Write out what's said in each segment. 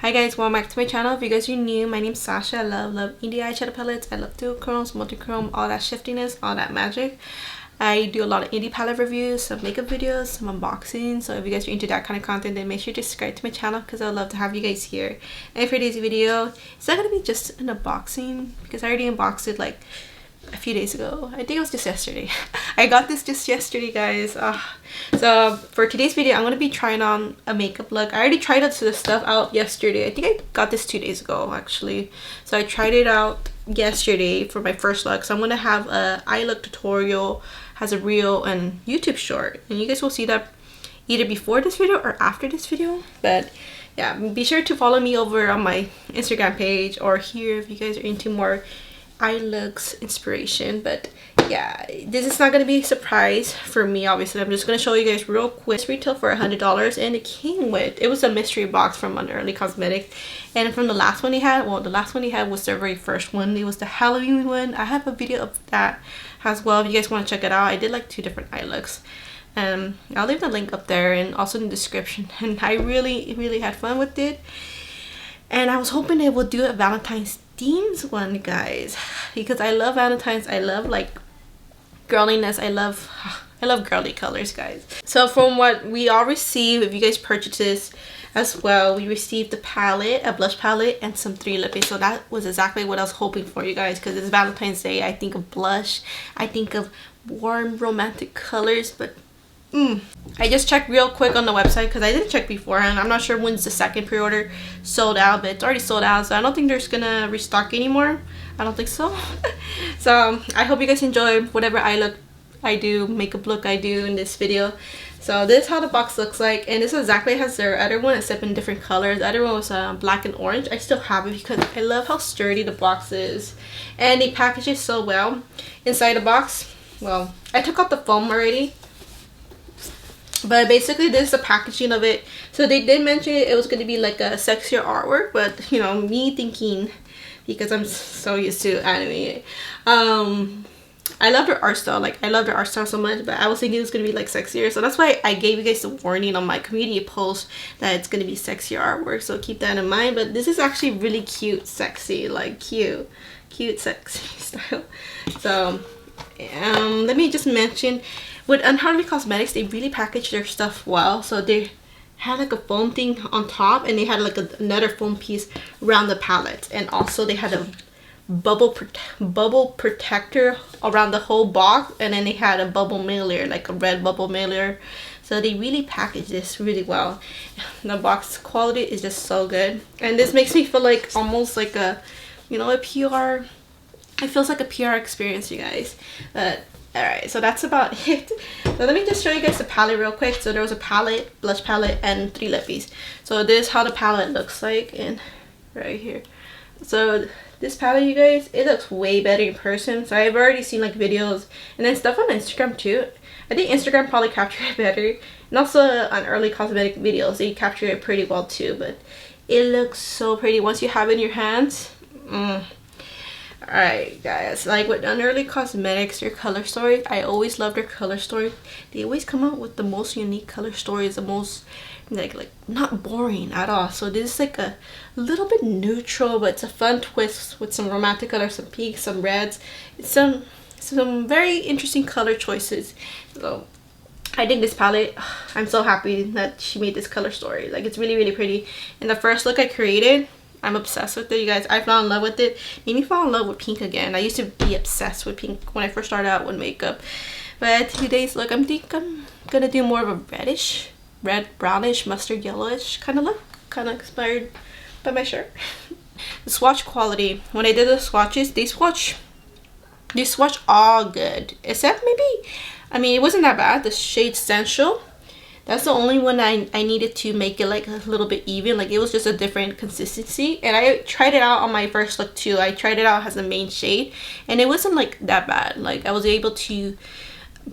Hi guys, welcome back to my channel. If you guys are new, my name's Sasha. I love indie eyeshadow palettes. I love duochromes, multi-chrome, all that shiftiness, all that magic. I do a lot of indie palette reviews, some makeup videos, some unboxing. So if you guys are into that kind of content, then make sure to subscribe to my channel because I would love to have you guys here. And for today's video, it's not going to be just an unboxing because I already unboxed it like a few days ago. I think it was just yesterday. I got this just yesterday, guys. So for today's video, I'm going to be trying on a makeup look. I already tried this stuff out yesterday. I think I got this 2 days ago actually. So I tried it out yesterday for my first look. So I'm going to have a eye look tutorial, has a reel and YouTube short, and you guys will see that either before this video or after this video. But yeah, be sure to follow me over on my Instagram page or here if you guys are into more eye looks inspiration. But yeah, this is not going to be a surprise for me. Obviously, I'm just going to show you guys real quick. It's retail for $100 and it came with, it was a mystery box from Unearthly Cosmetics. And from the last one he had, well, the last one he had was their very first one. It was the Halloween one. I have a video of that as well if you guys want to check it out. I did like 2 different eye looks. I'll leave the link up there and also in the description. And I really had fun with it. And I was hoping they would do a Valentine's themes one, guys, because I love Valentine's. I love like girliness. I love girly colors, guys. So from what we all received, if you guys purchase this as well, we received the palette, a blush palette, and some 3 lippies. So that was exactly what I was hoping for, you guys, because it's Valentine's Day. I think of blush, I think of warm romantic colors. But I just checked real quick on the website because I didn't check beforehand. I'm not sure when's the second pre-order sold out, but it's already sold out, so I don't think there's gonna restock anymore. I don't think so. So I hope you guys enjoy whatever eye look I do, makeup look I do in this video. So this is how the box looks like, and this exactly has their other one except in different colors. The other one was black and orange. I still have it because I love how sturdy the box is, and they package it so well inside the box. Well, I took out the foam already, but basically this is the packaging of it. So they did mention it was going to be like a sexier artwork, but you know, me thinking, because I'm so used to anime, I love their art style. Like, I love their art style so much, but I was thinking it was going to be like sexier. So that's why I gave you guys the warning on my community post that it's going to be sexier artwork, so keep that in mind. But this is actually really cute, sexy, like cute sexy style. So let me just mention, with Untitled Cosmetics, they really package their stuff well. So they had like a foam thing on top, and they had like another foam piece around the palette, and also they had a bubble protector around the whole box, and then they had a bubble mailer, like a red bubble mailer. So they really packaged this really well. The box quality is just so good, and this makes me feel like almost like a, you know, a PR. It feels like a PR experience, you guys. Alright, so that's about it. So let me just show you guys the palette real quick. So there was a palette, blush palette, and 3 lippies. So this is how the palette looks like, and right here. So this palette, you guys, it looks way better in person. So I've already seen like videos and then stuff on Instagram too. I think Instagram probably captured it better, and also on early cosmetic videos they capture it pretty well too. But it looks so pretty once you have it in your hands. Alright, guys, like with Unearthly Cosmetics, their color stories, I always love their color stories. They always come out with the most unique color stories, the most like not boring at all. So this is like a little bit neutral, but it's a fun twist with some romantic colors, some pinks, some reds, some very interesting color choices. So I think this palette, I'm so happy that she made this color story. Like, it's really pretty. And the first look I created, I'm obsessed with it, you guys. I fell in love with it. Made me fall in love with pink again. I used to be obsessed with pink when I first started out with makeup. But today's look, I think I'm gonna do more of a red brownish, mustard yellowish kind of look. Kind of inspired by my shirt. The swatch quality. When I did the swatches, they swatch all good. Except maybe, I mean, it wasn't that bad. The shade Sensual, that's the only one I needed to make it like a little bit even. Like, it was just a different consistency, and I tried it out on my first look too. I tried it out as a main shade, and it wasn't like that bad. Like, I was able to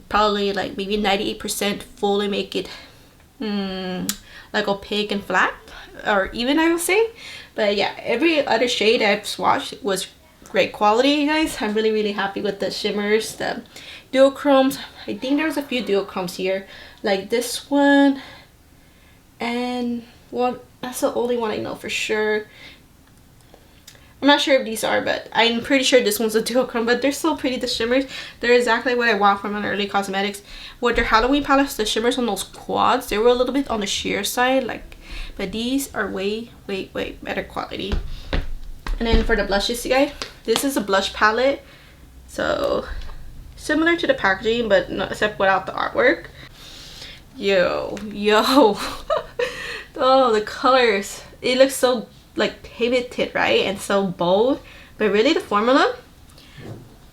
probably like maybe 98% fully make it like opaque and flat, or even, I would say. But yeah, every other shade I've swatched was great quality, you guys. I'm really happy with the shimmers, the duochromes. I think there's a few duochromes here, like this one and one That's the only one I know for sure. I'm not sure if these are, but I'm pretty sure this one's a duochrome, but they're so pretty. The shimmers, they're exactly what I want from Unearthly Cosmetics. With their Halloween palettes, the shimmers on those quads, they were a little bit on the sheer side, like, but these are way better quality. And then for the blushes, you guys, this is a blush palette, so similar to the packaging, but not, except without the artwork. Yo oh, the colors, it looks so like pigmented, right, and so bold, but really the formula,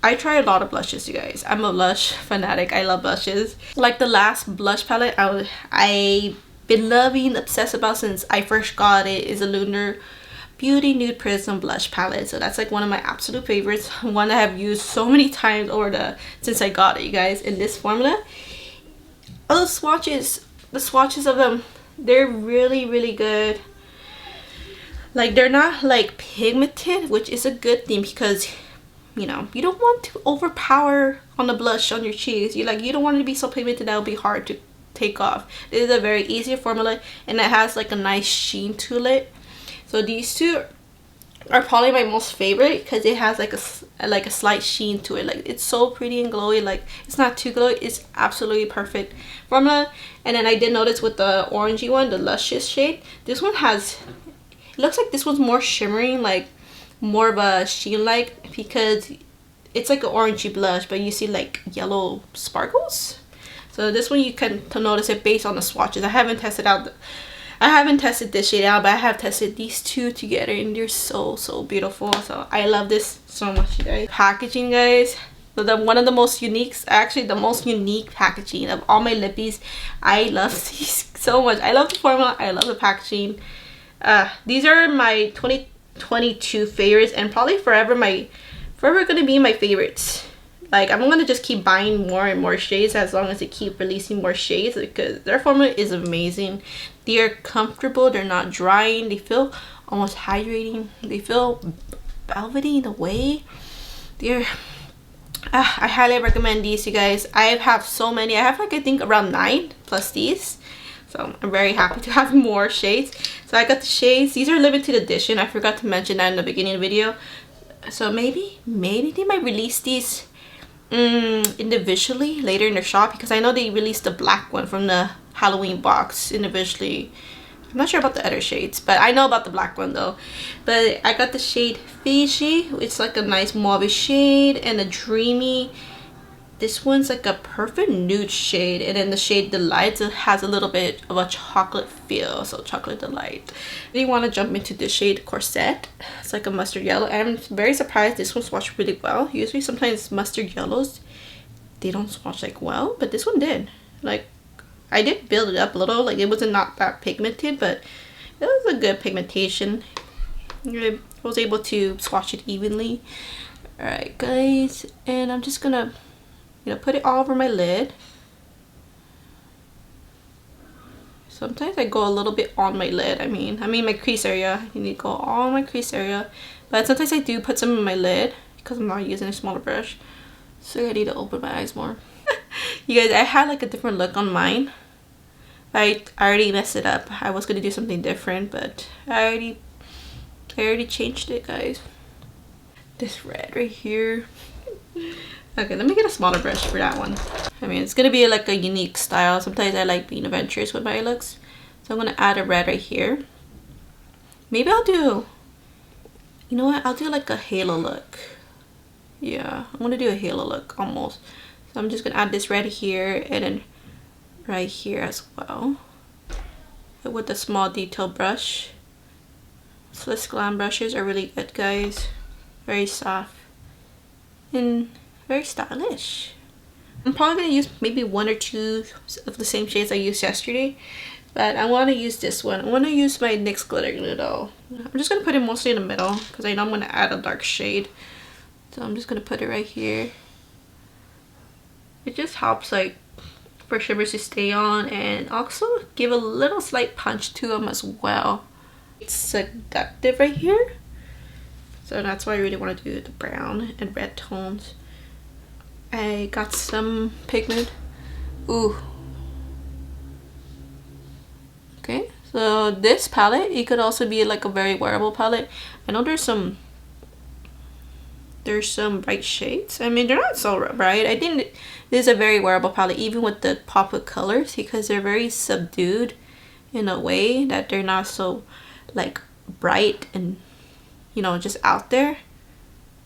I try a lot of blushes, you guys. I'm a blush fanatic. I love blushes. Like the last blush palette I've been loving, obsessed about since I first got it is a Lunar Beauty Nude Prism blush palette. So that's like one of my absolute favorites, one I have used so many times since I got it, you guys. In this formula, oh, the swatches of them, they're really good. Like, they're not like pigmented, which is a good thing, because you know, you don't want to overpower on the blush on your cheeks. You don't want it to be so pigmented that it'll be hard to take off. This is a very easy formula, and it has like a nice sheen to it. So these two are probably my most favorite because it has like a slight sheen to it. Like, it's so pretty and glowy. Like, it's not too glowy. It's absolutely perfect formula. And then I did notice with the orangey one, the Luscious shade, this one has, it looks like this one's more shimmering, like more of a sheen, like, because it's like an orangey blush, but you see like yellow sparkles. So this one you can notice it based on the swatches. I haven't tested this shade out, but I have tested these two together, and they're so beautiful. So I love this so much, you guys. Packaging, guys, one of the most unique, actually the most unique packaging of all my lippies. I love these so much. I love the formula, I love the packaging. These are my 2022 favorites, and probably forever gonna be my favorites. Like, I'm gonna just keep buying more and more shades as long as they keep releasing more shades, because their formula is amazing. They are comfortable, they're not drying, they feel almost hydrating, they feel velvety in a way. I highly recommend these, you guys. I have so many. I have like, I think around 9 plus these. So I'm very happy to have more shades. So I got the shades. These are limited edition. I forgot to mention that in the beginning of the video. So maybe they might release these individually later in their shop, because I know they released the black one from the Halloween box individually. I'm not sure about the other shades, but I know about the black one though. But I got the shade Fiji. It's like a nice mauve shade and a dreamy. This one's like a perfect nude shade, and then the shade Delight has a little bit of a chocolate feel, so Chocolate Delight. If you want to jump into the shade Corset, it's like a mustard yellow. I'm very surprised this one swatched really well. Usually sometimes mustard yellows, they don't swatch like well, but this one did. Like, I did build it up a little, like it wasn't not that pigmented, but it was a good pigmentation. I was able to swatch it evenly. Alright guys, and I'm just gonna put it all over my lid. Sometimes I go a little bit on my lid. I mean my crease area. You need to go all my crease area. But sometimes I do put some in my lid because I'm not using a smaller brush. So I need to open my eyes more. You guys, I had like a different look on mine. I already messed it up. I was gonna do something different, but I already changed it, guys. This red right here. Okay, let me get a smaller brush for that one. I mean, it's gonna be like a unique style. Sometimes I like being adventurous with my looks. So I'm gonna add a red right here. Maybe I'll do, you know what? I'll do like a halo look. Yeah, I'm gonna do a halo look almost. So I'm just gonna add this red here and then right here as well. With a small detail brush. Swiss Glam brushes are really good, guys. Very soft and very stylish. I'm probably gonna use maybe 1 or 2 of the same shades I used yesterday, but I want to use this one. I want to use my NYX glitter glue though. I'm just gonna put it mostly in the middle because I know I'm gonna add a dark shade. So I'm just gonna put it right here. It just helps like for shimmers to stay on and also give a little slight punch to them as well. It's seductive right here. So that's why I really want to do the brown and red tones. I got some pigment. Ooh. Okay, So this palette, it could also be like a very wearable palette. I know there's some bright shades. I mean, they're not so bright. I think this is a very wearable palette, even with the pop of colors, because they're very subdued in a way that they're not so like bright and, you know, just out there.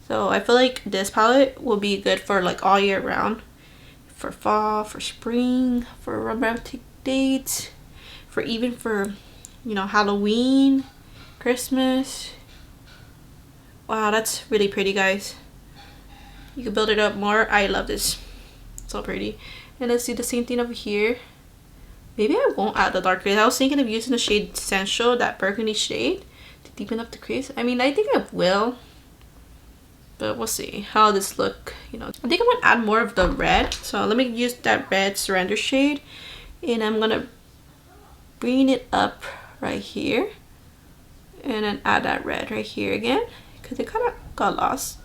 So I feel like this palette will be good for like all year round, for fall, for spring, for romantic dates, for even for, you know, Halloween, Christmas. Wow, that's really pretty, guys. You can build it up more. I love this. So pretty. And let's do the same thing over here. Maybe I won't add the dark crease. I was thinking of using the shade Sensual, that burgundy shade, to deepen up the crease. I mean, I think I will, but we'll see how this look. You know, I think I'm gonna add more of the red. So let me use that red Surrender shade, and I'm gonna bring it up right here, and then add that red right here again, because it kind of got lost.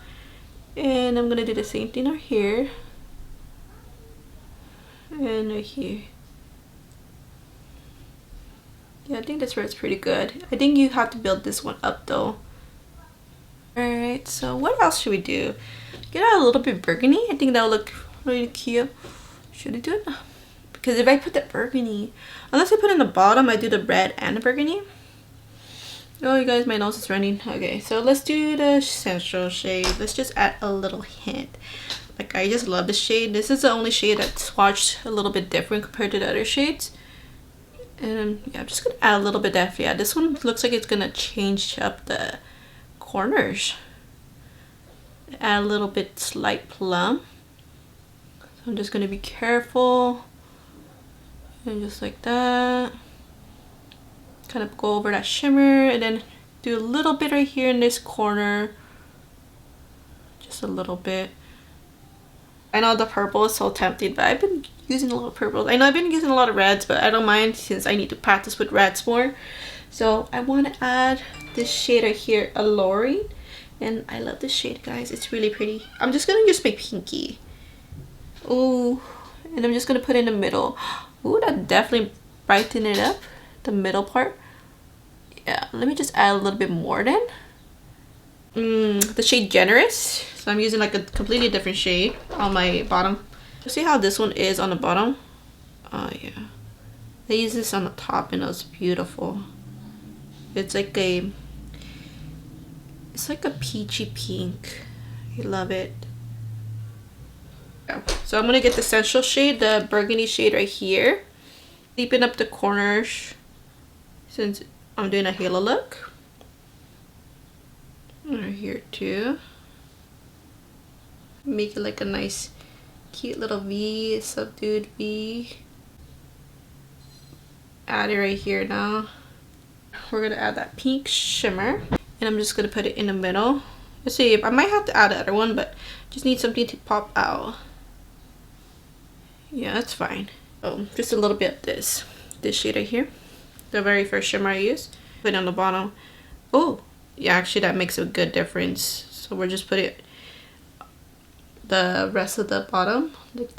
And I'm gonna do the same thing right here and right here. Yeah, I think this red's pretty good. I think you have to build this one up though. Alright, so what else should we do? Get out a little bit burgundy. I think that'll look really cute. Should I do it? Because if I put the burgundy, unless I put it in the bottom, I do the red and the burgundy. Oh, you guys, my nose is running. Okay, so let's do the Sensual shade. Let's just add a little hint. Like, I just love this shade. This is the only shade that's swatched a little bit different compared to the other shades. And yeah, I'm just gonna add a little bit of, yeah, this one looks like it's gonna change up the corners. Add a little bit slight plum. So I'm just gonna be careful. And just like that. Kind of go over that shimmer, and then do a little bit right here in this corner. Just a little bit. I know the purple is so tempting, but I've been using a lot of purples. I know I've been using a lot of reds, but I don't mind since I need to practice with reds more. So I want to add this shade right here, Alluring. And I love this shade, guys. It's really pretty. I'm just going to use my pinky. Ooh. And I'm just going to put it in the middle. Ooh, that definitely brightened it up. The middle part. Yeah, let me just add a little bit more then. The shade Generous. So I'm using like a completely different shade on my bottom. See how this one is on the bottom? Oh yeah. I use this on the top and it was beautiful. It's like a peachy pink. I love it. Yeah. So I'm gonna get the Sensual shade, the burgundy shade right here. Deepen up the corners since I'm doing a halo look. Right here too. Make it like a nice cute little V, subdued V. Add it right here now. We're gonna add that pink shimmer, and I'm just gonna put it in the middle. Let's see, I might have to add the other one, but just need something to pop out. Yeah, that's fine. Oh, just a little bit of this shade right here, the very first shimmer I used. Put it on the bottom. Oh, yeah, actually that makes a good difference. So we're just putting the rest of the bottom, like,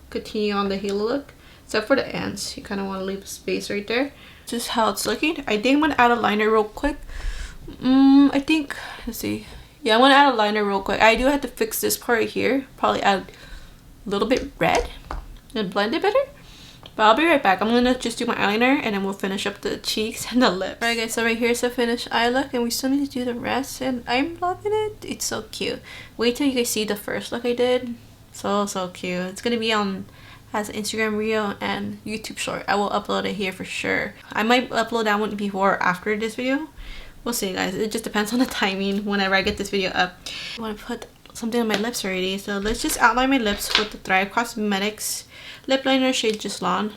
continue on the halo look, except for the ends. You kind of want to leave space right there. Just how it's looking. I think I'm gonna add a liner real quick. I think, let's see, yeah, I'm gonna add a liner real quick. I do have to fix this part right here, probably add a little bit red and blend it better, but I'll be right back. I'm gonna just do my eyeliner and then we'll finish up the cheeks and the lips. Alright guys, so right here is the finished eye look, and we still need to do the rest, and I'm loving it. It's so cute. Wait till you guys see the first look I did. So cute. It's gonna be on as an Instagram reel and YouTube short. I will upload it here for sure. I might upload that one before or after this video. We'll see, guys. It just depends on the timing whenever I get this video up. I want to put something on my lips already, so let's just outline my lips with the Electrum Cosmetics lip liner shade Gislon.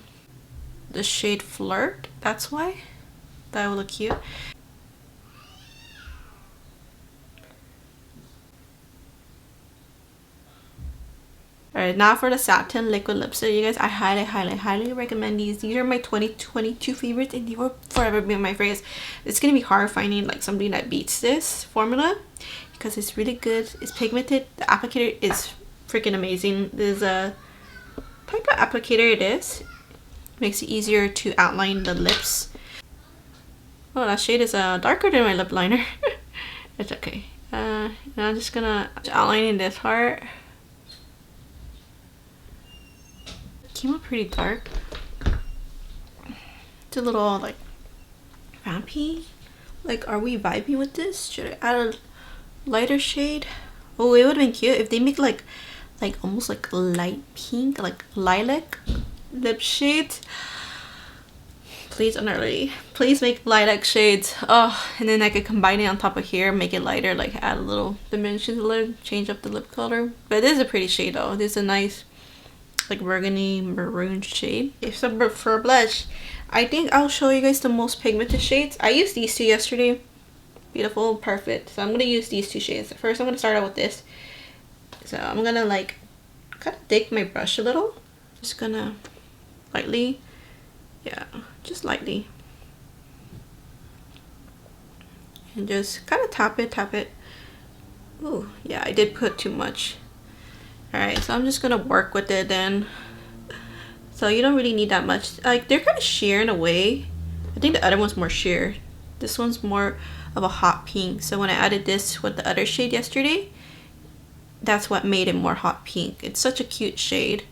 The shade Flirt, that's why. That will look cute. Alright, now for the Satin liquid lipstick, you guys, I highly recommend these. These are my 2022 favorites, and they will forever be my favorites. It's gonna be hard finding like something that beats this formula because it's really good. It's pigmented. The applicator is freaking amazing. There's a type of applicator it is. Makes it easier to outline the lips. Oh, that shade is darker than my lip liner. It's okay. Now I'm just gonna outline in this part. Came out pretty dark. It's a little like vampy. Like, are we vibing with this? Should I add a lighter shade? Oh, it would have been cute if they make like almost like light pink, like lilac lip shades. Please, Unearthly, please make lilac shades. Oh, and then I could combine it on top of here, make it lighter, like add a little dimension to it, change up the lip color. But this is a pretty shade though. This is a nice like burgundy maroon shade. If so, for blush, I think I'll show you guys the most pigmented shades. I used these two yesterday. Beautiful, perfect. So I'm gonna use these two shades. First, I'm gonna start out with this. So I'm gonna like kind of dig my brush a little. Just gonna lightly, yeah, just lightly, and just kind of tap it. Oh yeah, I did put too much. All right, so I'm just gonna work with it then. So you don't really need that much. Like, they're kind of sheer in a way. I think the other one's more sheer. This one's more of a hot pink. So when I added this with the other shade yesterday, that's what made it more hot pink. It's such a cute shade.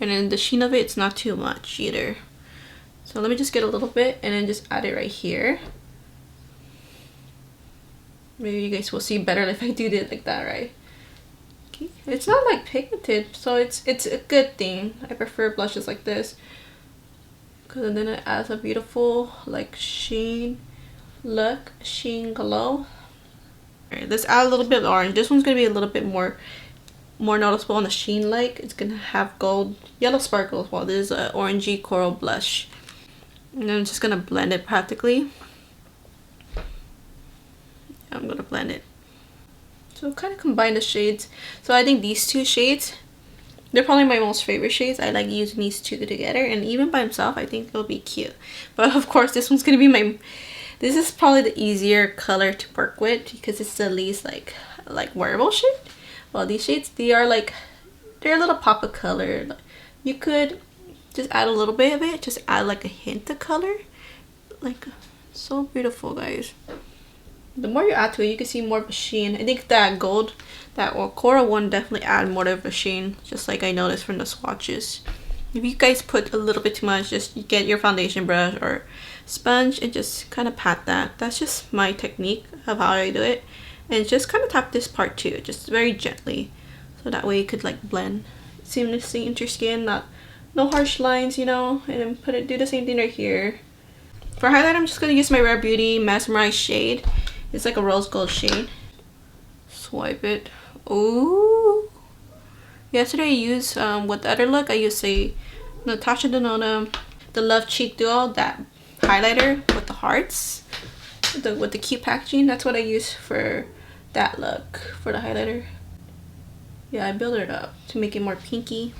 And then the sheen of it's not too much either. So let me just get a little bit and then just add it right here. Maybe you guys will see better if I do it like that, right? Okay. It's not like pigmented, so it's a good thing. I prefer blushes like this, because then it adds a beautiful like sheen look, sheen glow. Alright, let's add a little bit of orange. This one's gonna be a little bit more noticeable on the sheen, like it's gonna have gold yellow sparkles, while this is an orangey coral blush. And then I'm just gonna blend it practically. I'm gonna blend it. So kind of combine the shades. So I think these two shades, they're probably my most favorite shades. I like using these two together, and even by themselves I think it'll be cute. But of course this one's gonna be this is probably the easier color to work with, because it's the least like wearable shade. Well, these shades, they're a little pop of color. You could just add a little bit of it, just add like a hint of color. Like, so beautiful, guys. The more you add to it, you can see more of a sheen. I think that gold, that or coral one definitely add more of a sheen, just like I noticed from the swatches. If you guys put a little bit too much, just get your foundation brush or sponge and just kind of pat that. That's just my technique of how I do it. And just kind of tap this part too, just very gently, so that way it could like blend seamlessly into your skin, no harsh lines, you know. And then do the same thing right here. For highlight, I'm just gonna use my Rare Beauty Mesmerize shade. It's like a rose gold shade. Swipe it. Ooh. Yesterday I used with the other look, I used a Natasha Denona, the Love Cheek Duo, that highlighter with the hearts, with the cute packaging. That's what I used for that look, for the highlighter. Yeah, I built it up to make it more pinky.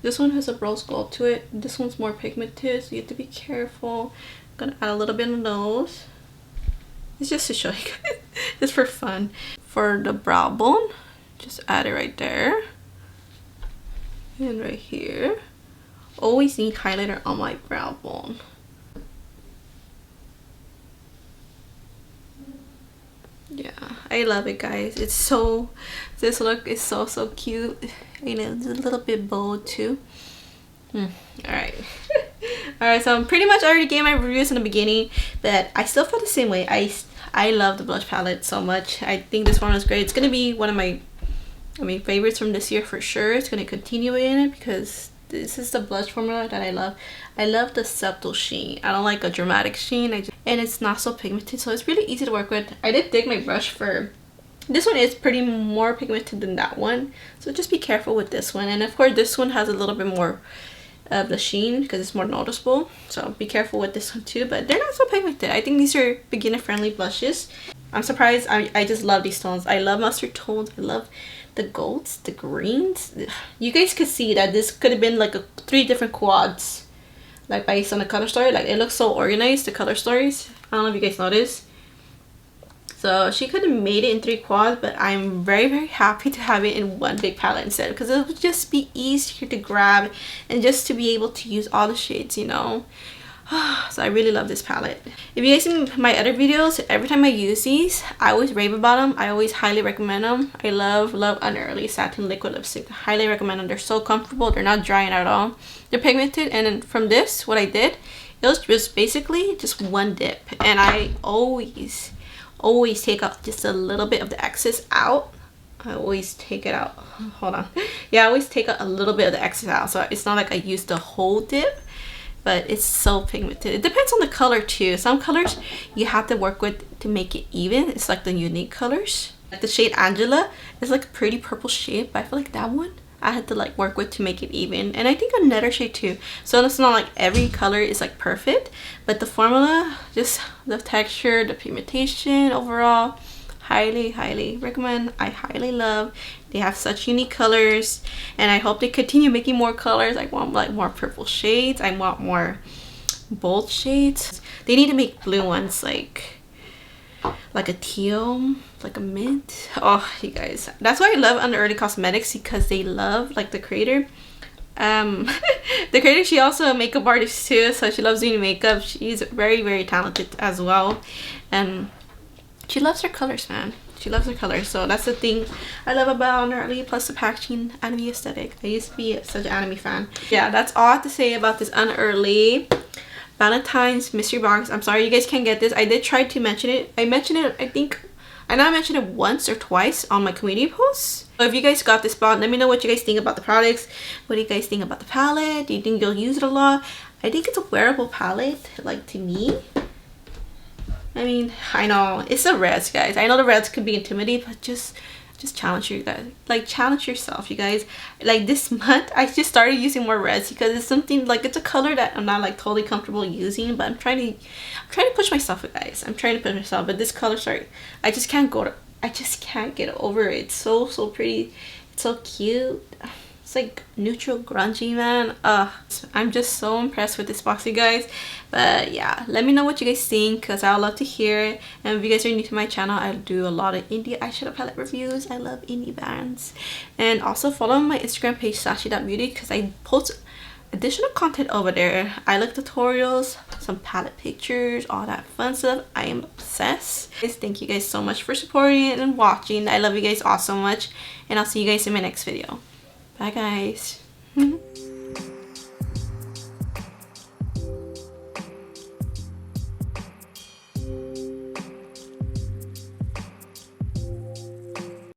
This one has a rose gold to it. This one's more pigmented, so you have to be careful. I'm gonna add a little bit of nose. It's just to show you guys, just for fun. For the brow bone, just add it right there. And right here. Always need highlighter on my brow bone. Yeah, I love it, guys. It's so, this look is so cute. You know, it's a little bit bold too. Alright. Alright, so I'm pretty much already gave my reviews in the beginning, but I still feel the same way. I love the blush palette so much. I think this one is great. It's gonna be one of my favorites from this year for sure. It's gonna continue in it because this is the blush formula that I love. I love the subtle sheen. I don't like a dramatic sheen. And it's not so pigmented, so it's really easy to work with. I did dig my brush for this one. Is pretty more pigmented than that one, so just be careful with this one. And of course this one has a little bit more of the sheen because it's more noticeable, so be careful with this one too. But they're not so pigmented. I think these are beginner friendly blushes. I'm surprised. I just love these tones. I love mustard tones. I love the golds, the greens. You guys could see that this could have been like 3 different quads, like based on the color story. Like, it looks so organized, the color stories. I don't know if you guys noticed. So she could have made it in 3 quads, but I'm very happy to have it in one big palette instead, because it would just be easier to grab and just to be able to use all the shades, you know. So I really love this palette. If you guys see my other videos, every time I use these, I always rave about them. I always highly recommend them. I love Unearthly Satin Liquid Lipstick. Highly recommend them. They're so comfortable. They're not drying at all. They're pigmented. And then from this, what I did, it was just basically just one dip. And I always take out just a little bit of the excess out. I always take it out. Hold on. Yeah, I always take out a little bit of the excess out. So it's not like I use the whole dip. But it's so pigmented. It depends on the color too. Some colors you have to work with to make it even. It's like the unique colors. Like the shade Angela is like a pretty purple shade, but I feel like that one I had to like work with to make it even. And I think another shade too. So it's not like every color is like perfect, but the formula, just the texture, the pigmentation overall, highly recommend. I highly love. They have such unique colors, and I hope they continue making more colors. I want like more purple shades. I want more bold shades. They need to make blue ones, like a teal, like a mint. Oh, you guys, that's why I love Unearthly Cosmetics, because they love, like, the creator. The creator, she also a makeup artist too, so she loves doing makeup. She's very talented as well, and she loves her colors, man. She loves her colors. So that's the thing I love about Unearthly, plus the packaging, anime aesthetic. I used to be such an anime fan. Yeah, that's all I have to say about this Unearthly Valentine's mystery box. I'm sorry you guys can't get this. I did try to mention it. I mentioned it, I think, I know I mentioned it once or twice on my community posts. So if you guys got this box, let me know what you guys think about the products. What do you guys think about the palette? Do you think you'll use it a lot? I think it's a wearable palette, like, to me. I mean, I know it's the reds, guys. I know the reds could be intimidating, but just challenge you guys. Like, challenge yourself, you guys. Like, this month I just started using more reds because it's something, like, it's a color that I'm not like totally comfortable using, but I'm trying to push myself, guys. I'm trying to push myself. But this color, sorry, I just can't get over it. It's so pretty. It's so cute. It's like neutral grungy, man. I'm just so impressed with this box, you guys. But yeah, let me know what you guys think, because I would love to hear it. And if you guys are new to my channel, I do a lot of indie eyeshadow palette reviews. I love indie brands. And also follow my Instagram page, sashi.beauty, because I post additional content over there. I like tutorials, some palette pictures, all that fun stuff. I am obsessed. Guys, thank you guys so much for supporting and watching. I love you guys all so much, and I'll see you guys in my next video. Bye, guys.